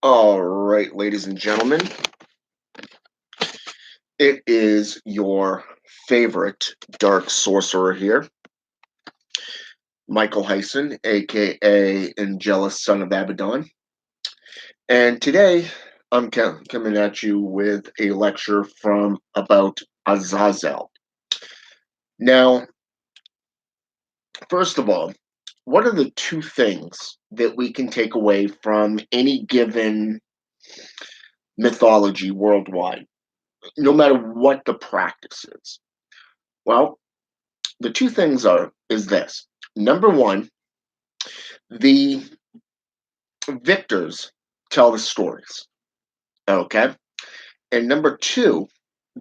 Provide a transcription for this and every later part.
All right, ladies and gentlemen, it is your favorite dark sorcerer here, Michael Hyson, aka Angelus, son of Abaddon. And today I'm coming at you with a lecture from about Azazel. Now, first of all, what are the two things that we can take away from any given mythology worldwide, no matter what the practice is? Well, the two things is this. Number one, the victors tell the stories. Okay. And number two,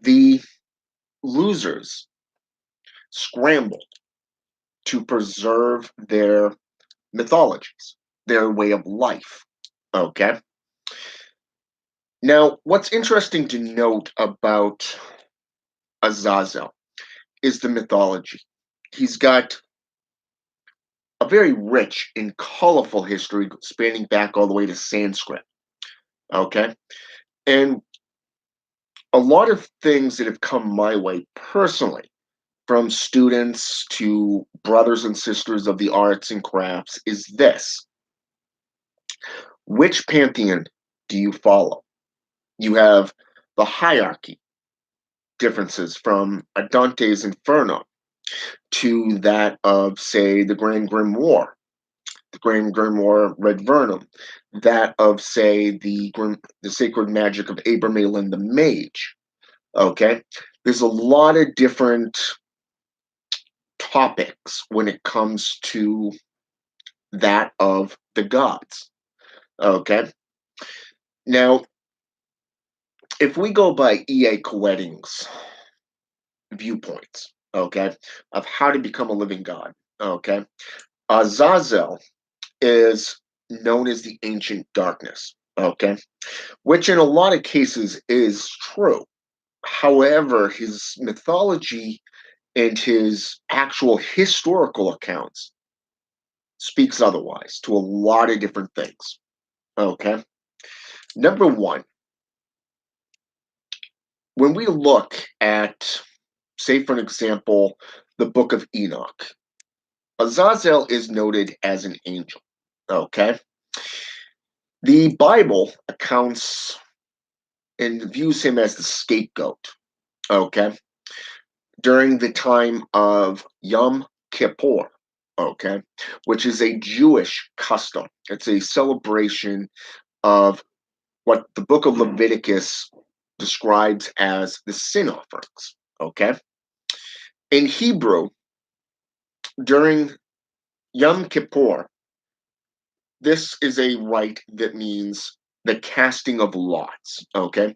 the losers scramble to preserve their mythologies, their way of life. Okay. Now, what's interesting to note about Azazel is the mythology. He's got a very rich and colorful history spanning back all the way to Sanskrit. Okay. And a lot of things that have come my way personally, from students to brothers and sisters of the arts and crafts, is this: which pantheon do you follow? You have the hierarchy differences from a Dante's Inferno to that of, say, the Grand Grimoire Red Vernum, that of, say, the Sacred Magic of Abramelin the Mage. Okay, there's a lot of different topics when it comes to that of the gods. Okay. Now, if we go by E.A. Koetting's viewpoints, okay, of how to become a living god, okay, Azazel is known as the ancient darkness, okay, which in a lot of cases is true. However, his mythology and his actual historical accounts speaks otherwise to a lot of different things. Okay. Number one, when we look at, say, for an example, the book of Enoch, Azazel is noted as an angel. Okay. The Bible accounts and views him as the scapegoat. Okay. During the time of Yom Kippur. Okay. Which is a Jewish custom. It's a celebration of what the book of Leviticus describes as the sin offerings. Okay. In Hebrew, during Yom Kippur, this is a rite that means the casting of lots. Okay.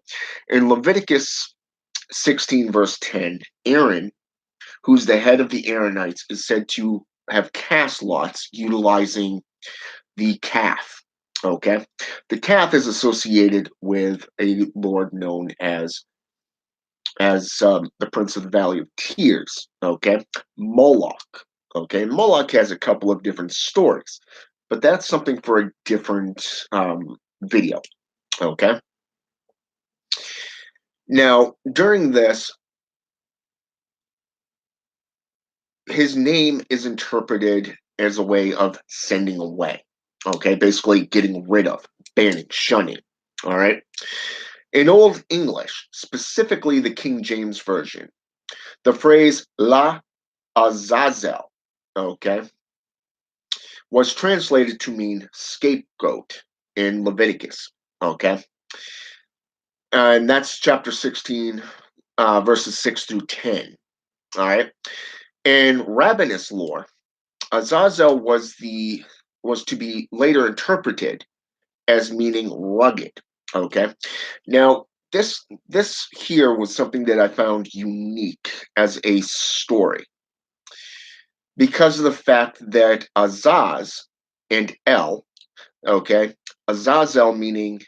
In Leviticus 16, verse 10, Aaron, who's the head of the Aaronites, is said to have cast lots utilizing the calf. Okay. The calf is associated with a lord known as the Prince of the Valley of Tears. Okay. Moloch. Okay. Moloch has a couple of different stories, but that's something for a different video. Okay. Now, during this, his name is interpreted as a way of sending away. Okay. Basically, getting rid of, banning, shunning. All right. In Old English, specifically the King James Version, the phrase La Azazel, okay, was translated to mean scapegoat in Leviticus, okay? And that's chapter 16, verses 6 through 10, all right? In rabbinist lore, Azazel was to be later interpreted as meaning rugged, okay? Now, this here was something that I found unique as a story because of the fact that Azaz and El, okay, Azazel meaning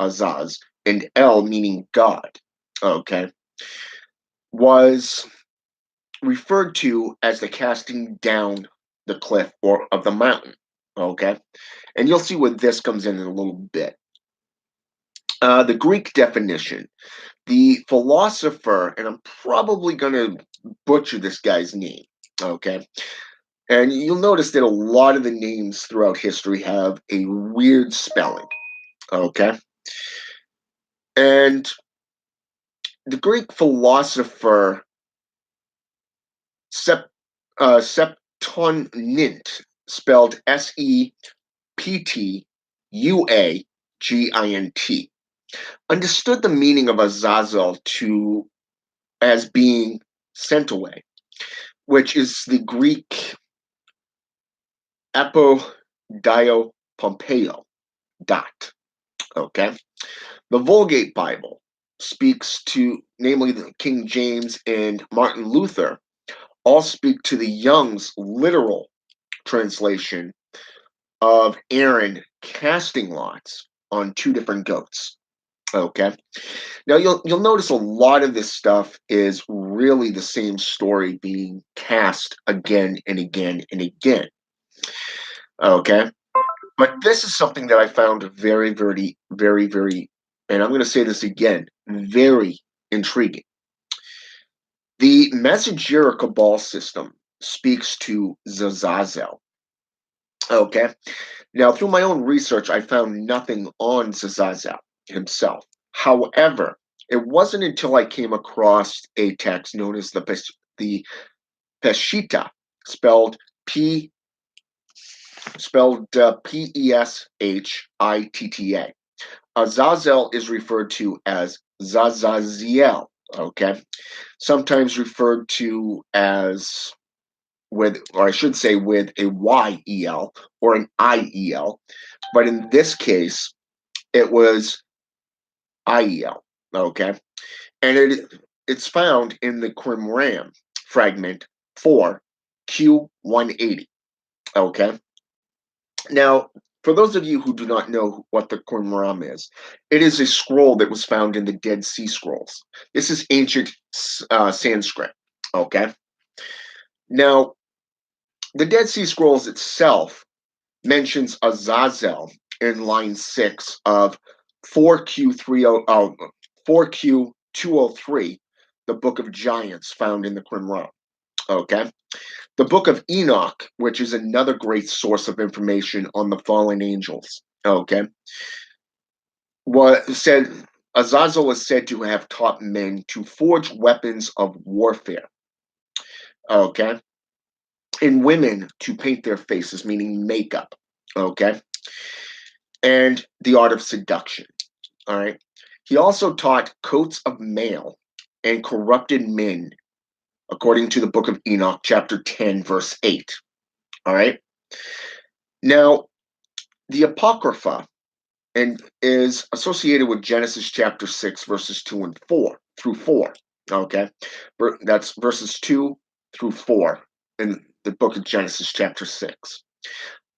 Azaz and El meaning God, okay, was referred to as the casting down the cliff or of the mountain, okay, and you'll see where this comes in a little bit. The Greek definition, the philosopher, and I'm probably going to butcher this guy's name, okay? And you'll notice that a lot of the names throughout history have a weird spelling, okay? And the Greek philosopher Sep, Septonint, spelled Septuagint, understood the meaning of Azazel to as being sent away, which is the Greek apodio pompeo dot. Okay, the Vulgate Bible speaks to, namely the King James and Martin Luther, all speak to the Young's literal translation of Aaron casting lots on two different goats. Okay. Now you'll notice a lot of this stuff is really the same story being cast again and again and again. Okay. But this is something that I found very, very, very, very, and I'm going to say this again, very intriguing. The Messagera Cabal system speaks to Zazazel. Okay. Now, through my own research, I found nothing on Zazazel himself. However, it wasn't until I came across a text known as the Peshitta, spelled P Peshitta. Azazel is referred to as Zazaziel. Okay, sometimes referred to as with, or I should say, with a Y-E-L or an I-E-L, but in this case, it was I-E-L. Okay, and it's found in the Qumran fragment 4 Q180. Okay, now for those of you who do not know what the Qumran is, it is a scroll that was found in the Dead Sea Scrolls. This is ancient Sanskrit. Okay, now the Dead Sea Scrolls itself mentions Azazel in line 6 of 4Q203, the Book of Giants found in the Qumran. Okay. The Book of Enoch, which is another great source of information on the fallen angels. Okay. What said Azazel is said to have taught men to forge weapons of warfare. Okay. And women to paint their faces, meaning makeup. Okay. And the art of seduction. All right. He also taught coats of mail and corrupted men, according to the Book of Enoch, chapter 10, verse 8. All right. Now, the Apocrypha and is associated with Genesis chapter 6, verses 2 and 4 through 4. Okay. That's verses 2 through 4 in the book of Genesis chapter 6.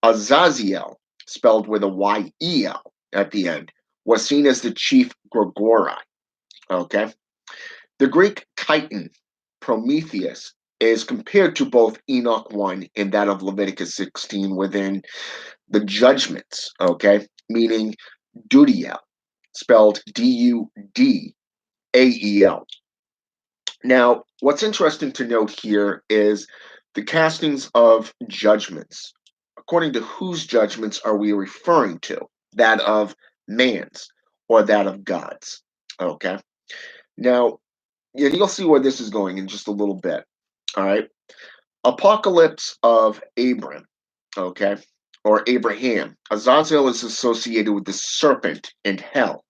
Azaziel, spelled with a Y-E-L at the end, was seen as the chief Grigori. Okay. The Greek Titan, Prometheus, is compared to both Enoch 1 and that of Leviticus 16 within the judgments, okay, meaning Dudiel, spelled Dudael. Now, what's interesting to note here is the castings of judgments. According to whose judgments are we referring to? That of man's or that of God's? Okay. Now, you'll see where this is going in just a little bit. All right. Apocalypse of Abram. Okay. Or Abraham. Azazel is associated with the serpent and hell.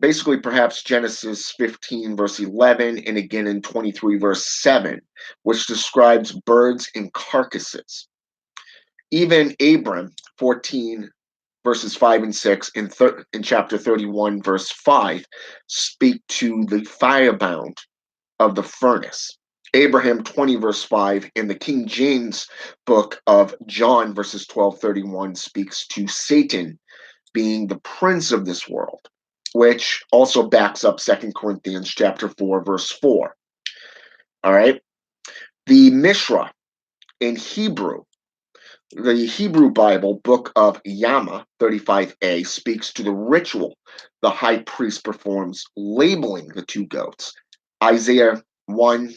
Basically, perhaps Genesis 15, verse 11, and again in 23, verse 7, which describes birds and carcasses. Even Abram, 14, verses 5 and 6, in chapter 31, verse 5, speak to the firebound of the furnace. Abraham 20, verse 5, in the King James book of John, verses 12-31, speaks to Satan being the prince of this world, which also backs up 2 Corinthians chapter 4, verse 4. All right. The Mishra in Hebrew The Hebrew Bible, Book of Yama 35a, speaks to the ritual the high priest performs labeling the two goats. Isaiah 1,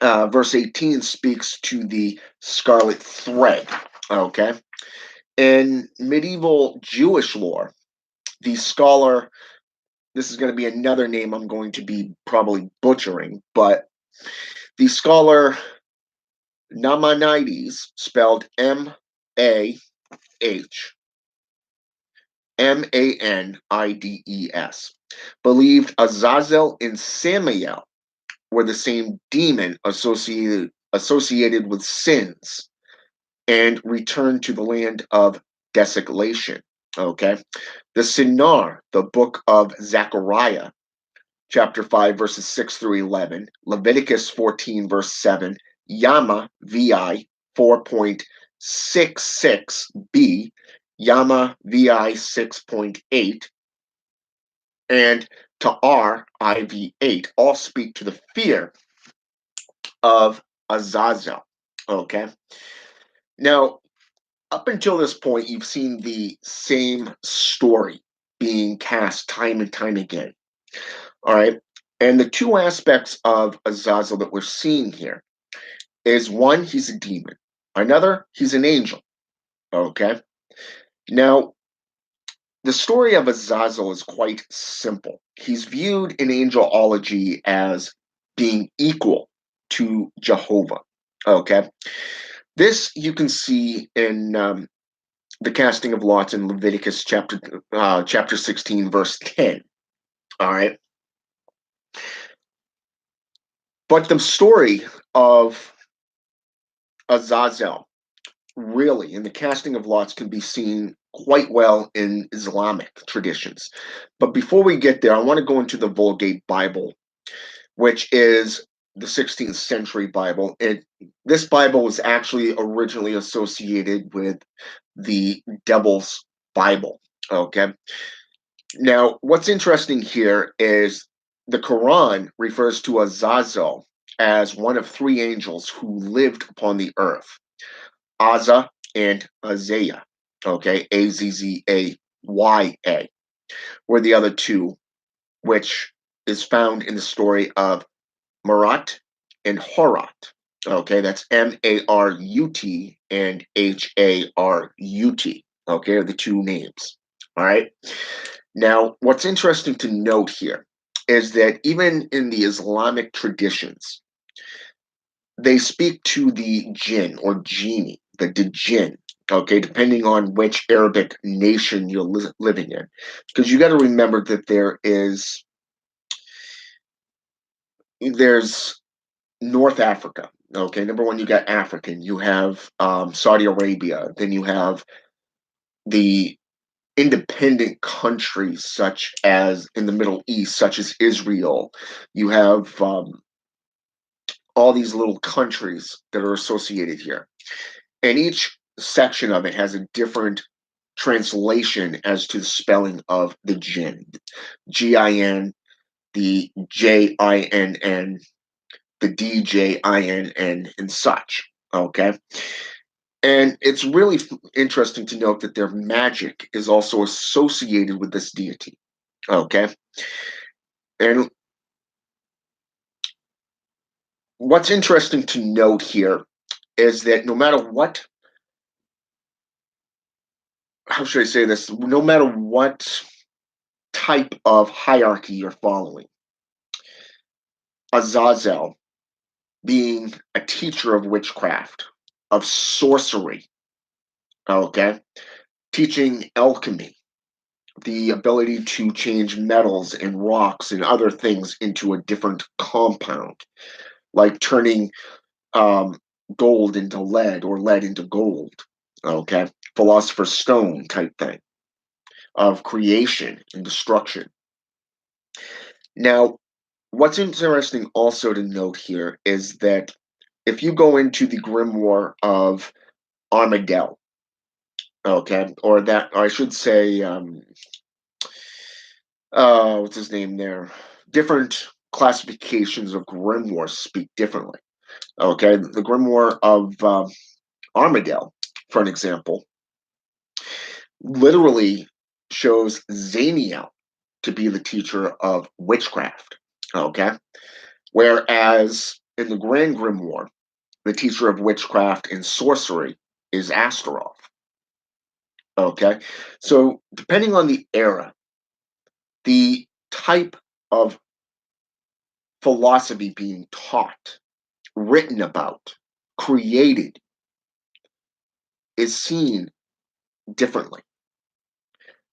verse 18, speaks to the scarlet thread. Okay. In medieval Jewish lore, the scholar, this is going to be another name I'm going to be probably butchering, but the scholar Namanides, spelled Manides, believed Azazel and Samael were the same demon associated with sins and returned to the land of desolation. Okay. The Sinar, the book of Zechariah, chapter 5, verses 6 through 11, Leviticus 14, verse 7, Yama VI 4.66b, Yama VI 6.8, and Ta'ar IV8 all speak to the fear of Azazel. Okay. Now, up until this point, you've seen the same story being cast time and time again. All right. And the two aspects of Azazel that we're seeing here is one, he's a demon. Another, he's an angel. Okay. Now, the story of Azazel is quite simple. He's viewed in angelology as being equal to Jehovah. Okay. This you can see in the casting of lots in Leviticus chapter 16, verse 10. All right. But the story of Azazel, really, in the casting of lots, can be seen quite well in Islamic traditions. But before we get there, I want to go into the Vulgate Bible, which is the 16th century Bible. This Bible was actually originally associated with the Devil's Bible. Okay. Now, what's interesting here is the Quran refers to Azazel as one of three angels who lived upon the earth, Azza and Azaya. Okay, Azzaya were the other two, which is found in the story of Marat and Horat. Okay, that's Marut and Harut. Okay, are the two names. All right. Now, what's interesting to note here is that even in the Islamic traditions, they speak to the jinn or genie, the jinn, okay, depending on which Arabic nation you're living in. Because you got to remember that there's North Africa. Okay, number one, you got African, you have Saudi Arabia, then you have the independent countries such as in the Middle East, such as Israel. You have all these little countries that are associated here. And each section of it has a different translation as to the spelling of the jinn. Gin, the Jinn, the Djinn, and such. Okay. And it's really interesting to note that their magic is also associated with this deity. Okay. And what's interesting to note here is that no matter what, how should I say this? No matter what type of hierarchy you're following, Azazel being a teacher of witchcraft, of sorcery, okay, teaching alchemy, the ability to change metals and rocks and other things into a different compound, like turning um, gold into lead or lead into gold, okay, philosopher's stone type thing of creation and destruction. Now, what's interesting also to note here is that if you go into the grimoire of Armadale, okay, or that, or I should say, what's his name there? Different classifications of grimoires speak differently. Okay, the grimoire of Armadale, for an example, literally shows Zaniel to be the teacher of witchcraft. Okay. Whereas in the Grand Grimoire, the teacher of witchcraft and sorcery is Astaroth. Okay. So depending on the era, the type of philosophy being taught, written about, created is seen differently,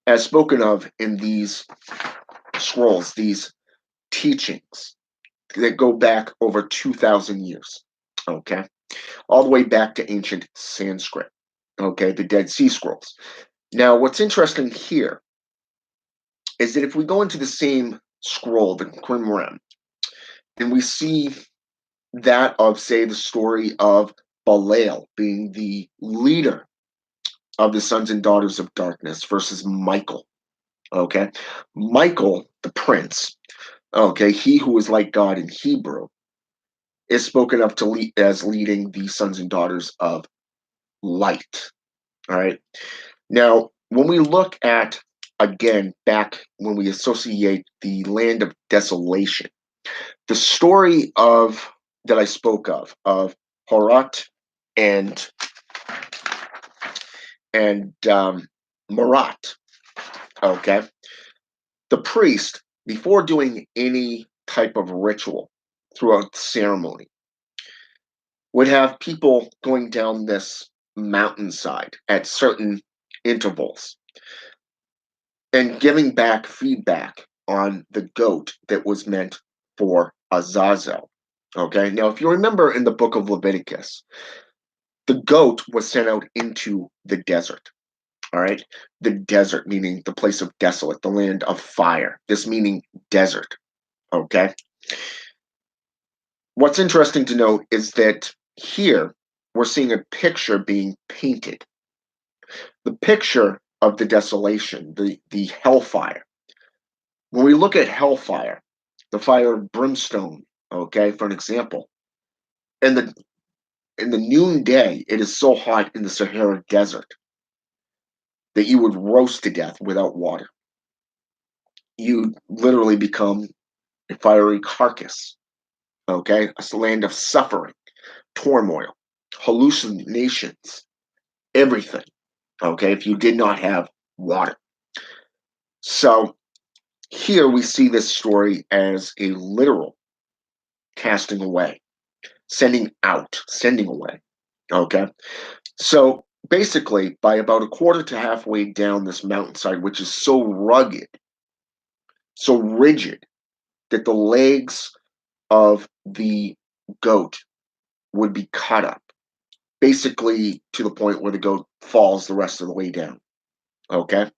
as spoken of in these scrolls, these teachings that go back over 2,000 years, okay? All the way back to ancient Sanskrit, okay? The Dead Sea Scrolls. Now, what's interesting here is that if we go into the same scroll, the Qumran, and we see that of, say, the story of Belial being the leader of the sons and daughters of darkness versus Michael, okay? Michael, the prince, okay, he who is like God in Hebrew, is spoken of to lead as leading the sons and daughters of light. All right. Now, when we look at again back when we associate the land of desolation, the story of that I spoke of Horat and Marat. Okay, the priest before doing any type of ritual throughout the ceremony would have people going down this mountainside at certain intervals and giving back feedback on the goat that was meant for Azazel. Okay, now if you remember in the book of Leviticus, the goat was sent out into the desert. All right, the desert meaning the place of desolate, the land of fire, this meaning desert. Okay, what's interesting to note is that here we're seeing a picture being painted. The picture of the desolation, the hellfire. When we look at hellfire, the fire of brimstone, okay, for an example, in the noonday, it is so hot in the Sahara Desert that you would roast to death without water. You literally become a fiery carcass, okay? A land of suffering, turmoil, hallucinations, everything, okay, if you did not have water. So here we see this story as a literal casting away, sending out, sending away. Okay. So basically, by about a quarter to halfway down this mountainside, which is so rugged, so rigid, that the legs of the goat would be cut up, basically to the point where the goat falls the rest of the way down. Okay.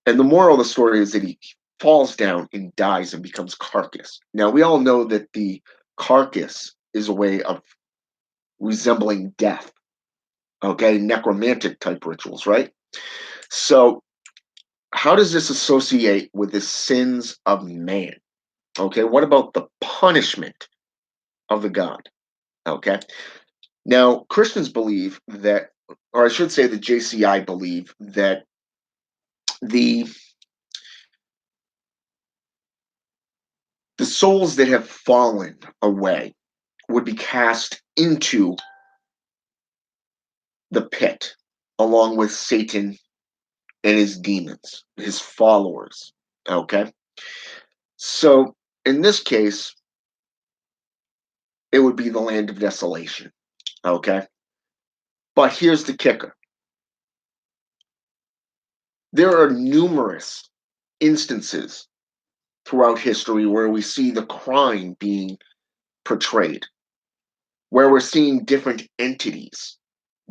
And the moral of the story is that he falls down and dies and becomes carcass. Now, we all know that the carcass is a way of resembling death, okay? Necromantic type rituals, right? So, how does this associate with the sins of man? Okay, what about the punishment of the God? Okay, now Christians believe that, or I should say, the JCI believe that the the souls that have fallen away would be cast into the pit along with Satan and his demons, his followers. Okay. So in this case, it would be the land of desolation. Okay. But here's the kicker, there are numerous instances throughout history where we see the crime being portrayed, where we're seeing different entities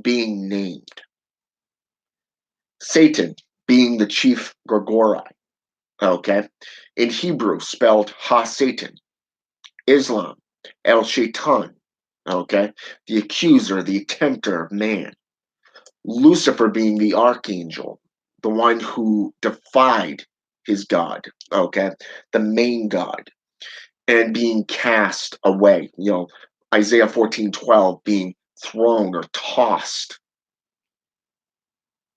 being named. Satan being the chief Gorgori, okay? In Hebrew, spelled Ha Satan. Islam, El Shaitan, okay? The accuser, the tempter of man. Lucifer being the archangel, the one who defied his God, okay? The main God, and being cast away, Isaiah 14:12 being thrown or tossed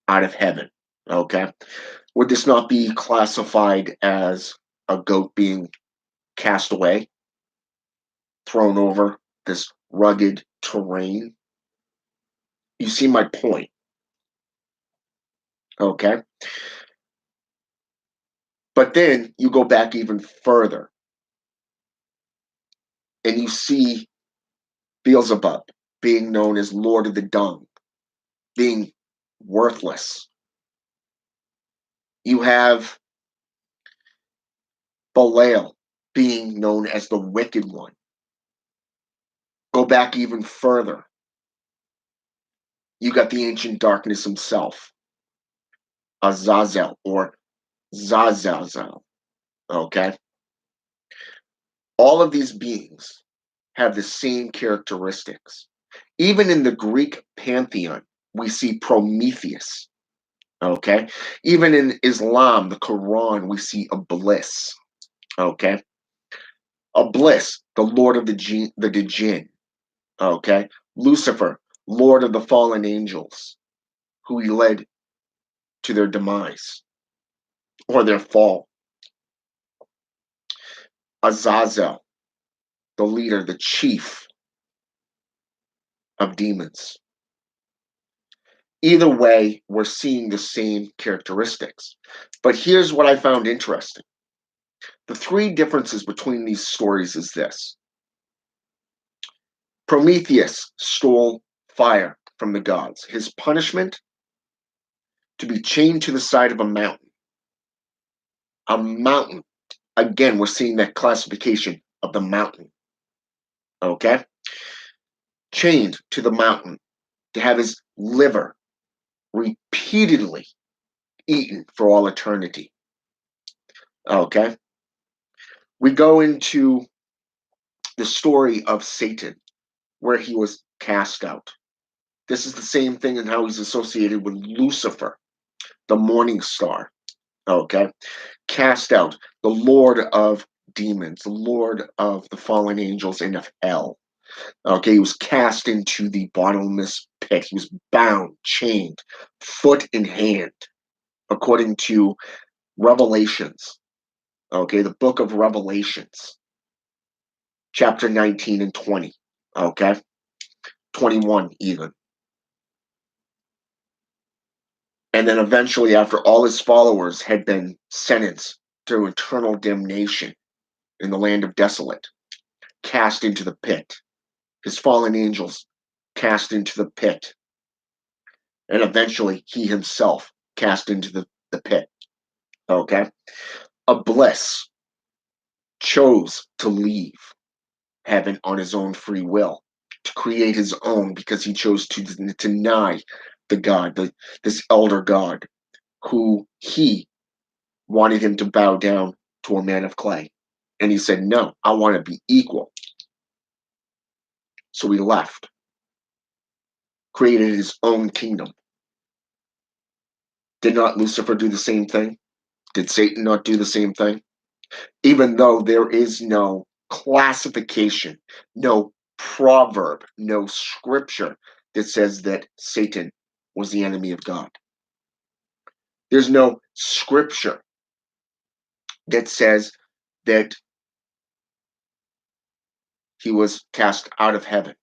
out of heaven. Okay. Would this not be classified as a goat being cast away, thrown over this rugged terrain? You see my point. Okay. But then you go back even further and you see Beelzebub being known as Lord of the Dung, being worthless. You have Belial being known as the Wicked One. Go back even further. You got the ancient darkness himself, Azazel or Zazazel. Okay? All of these beings have the same characteristics. Even in the Greek pantheon, we see Prometheus. Okay? Even in Islam, the Quran, we see Iblis. Okay? Iblis, the Lord of the Jinn. Okay? Lucifer, Lord of the fallen angels, who he led to their demise or their fall. Azazel, the leader, the chief of demons. Either way, we're seeing the same characteristics. But here's what I found interesting. The three differences between these stories is this. Prometheus stole fire from the gods. His punishment, to be chained to the side of a mountain. A mountain. Again, we're seeing that classification of the mountain. Okay? Chained to the mountain to have his liver repeatedly eaten for all eternity. Okay? We go into the story of Satan, where he was cast out. This is the same thing in how he's associated with Lucifer, the morning star. Okay? Cast out, the Lord of demons, the Lord of the fallen angels and of hell. Okay, he was cast into the bottomless pit. He was bound, chained, foot in hand, according to Revelations. Okay, the book of Revelations, chapter 19 and 20. Okay, 21 even. And then eventually, after all his followers had been sentenced to eternal damnation in the land of desolate, cast into the pit, his fallen angels cast into the pit, and eventually he himself cast into the pit. Okay? Iblis chose to leave heaven on his own free will, to create his own because he chose to deny the God, this elder God, who he wanted him to bow down to a man of clay. And he said, no, I want to be equal. So he left, created his own kingdom. Did not Lucifer do the same thing? Did Satan not do the same thing? Even though there is no classification, no proverb, no scripture that says that Satan was the enemy of God. There's no scripture that says that he was cast out of heaven.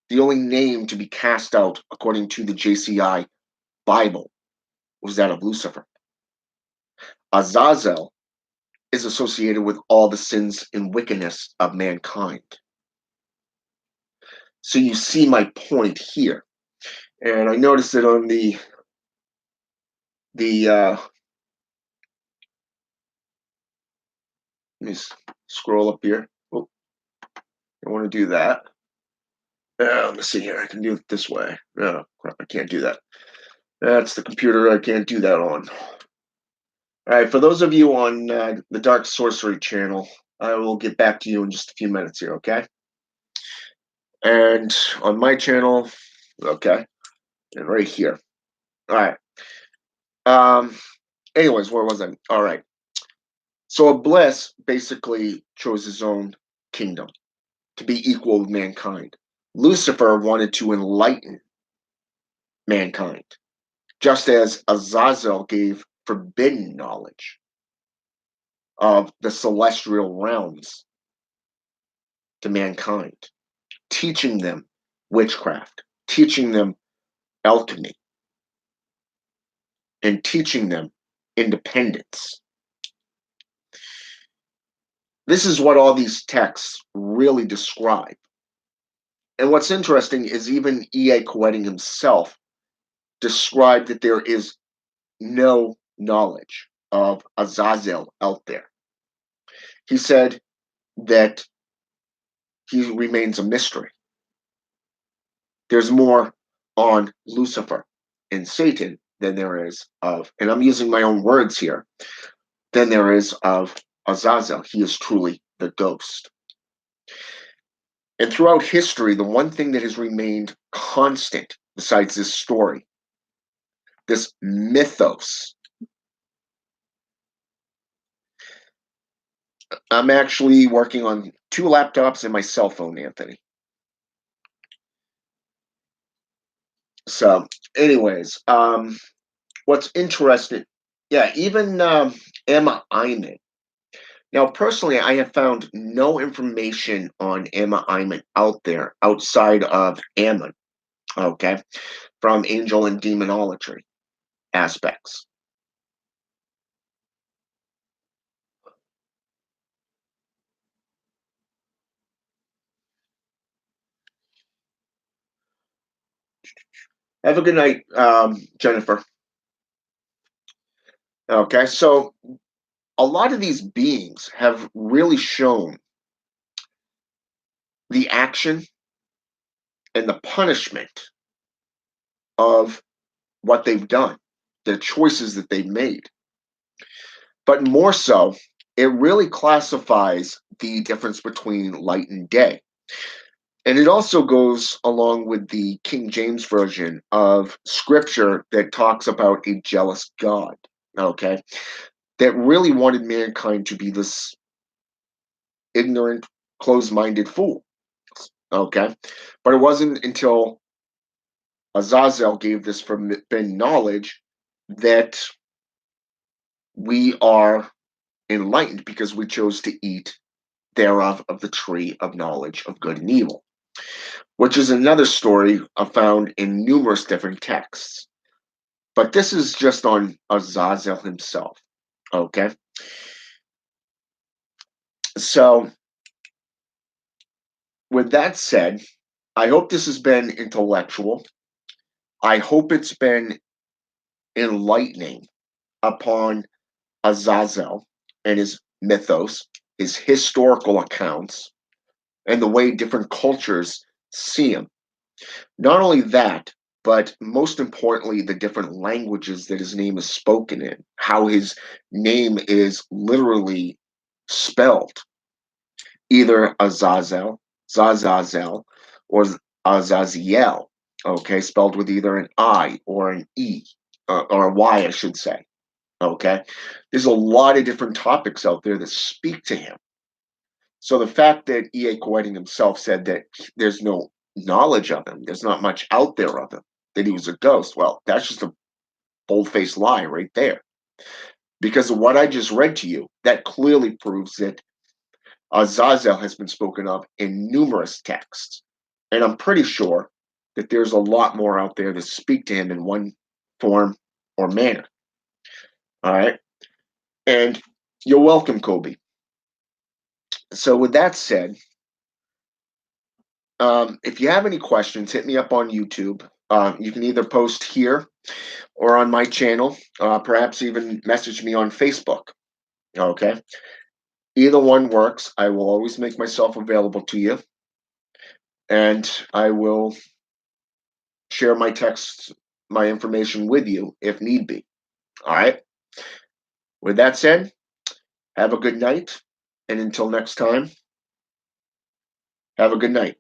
The only name to be cast out, according to the JCI Bible, was that of Lucifer. Azazel is associated with all the sins and wickedness of mankind. So you see my point here. And I noticed that on the let me scroll up here. Oh, I want to do that. Let me see here. I can do it this way. Oh, crap, I can't do that. That's the computer I can't do that on. All right, for those of you on the Dark Sorcery channel, I will get back to you in just a few minutes here, okay? And on my channel, okay, and right here. All right. Anyways, where was I? All right. So Iblis basically chose his own kingdom to be equal with mankind. Lucifer wanted to enlighten mankind, just as Azazel gave forbidden knowledge of the celestial realms to mankind, teaching them witchcraft, teaching them alchemy, and teaching them independence. This is what all these texts really describe. And what's interesting is even E.A. Coetting himself described that there is no knowledge of Azazel out there. He said that he remains a mystery. There's more on Lucifer and Satan than there is of, and I'm using my own words here, than there is of Azazel. He is truly the ghost. And throughout history, the one thing that has remained constant besides this story, this mythos. I'm actually working on 2 laptops and my cell phone, Anthony. So, anyways, what's interesting, yeah, even Emma Iman. Now, personally, I have found no information on Emma Iman out there outside of Ammon, okay, from angel and demonology aspects. Have a good night, Jennifer. Okay, so a lot of these beings have really shown the action and the punishment of what they've done, the choices that they've made. But more so, it really classifies the difference between light and day. And it also goes along with the King James Version of scripture that talks about a jealous God, okay, that really wanted mankind to be this ignorant, closed minded fool, okay. But it wasn't until Azazel gave this forbidden knowledge that we are enlightened because we chose to eat thereof of the tree of knowledge of good and evil, which is another story found in numerous different texts. But this is just on Azazel himself. Okay. So, with that said, I hope this has been intellectual. I hope it's been enlightening upon Azazel and his mythos, his historical accounts, and the way different cultures see him. Not only that, but most importantly, the different languages that his name is spoken in, how his name is literally spelled, either Azazel, Zazazel, or Azaziel, okay, spelled with either an I or an E, or a Y, I should say, okay? There's a lot of different topics out there that speak to him. So the fact that E.A. Coetting himself said that there's no knowledge of him, there's not much out there of him, that he was a ghost, well, that's just a bold-faced lie right there. Because of what I just read to you, that clearly proves that Azazel has been spoken of in numerous texts. And I'm pretty sure that there's a lot more out there that speak to him in one form or manner. All right. And you're welcome, Kobe. So, with that said, if you have any questions, hit me up on YouTube. You can either post here or on my channel, perhaps even message me on Facebook. Okay. Either one works. I will always make myself available to you, and I will share my texts, my information with you if need be. All right. With that said, have a good night. And until next time, have a good night.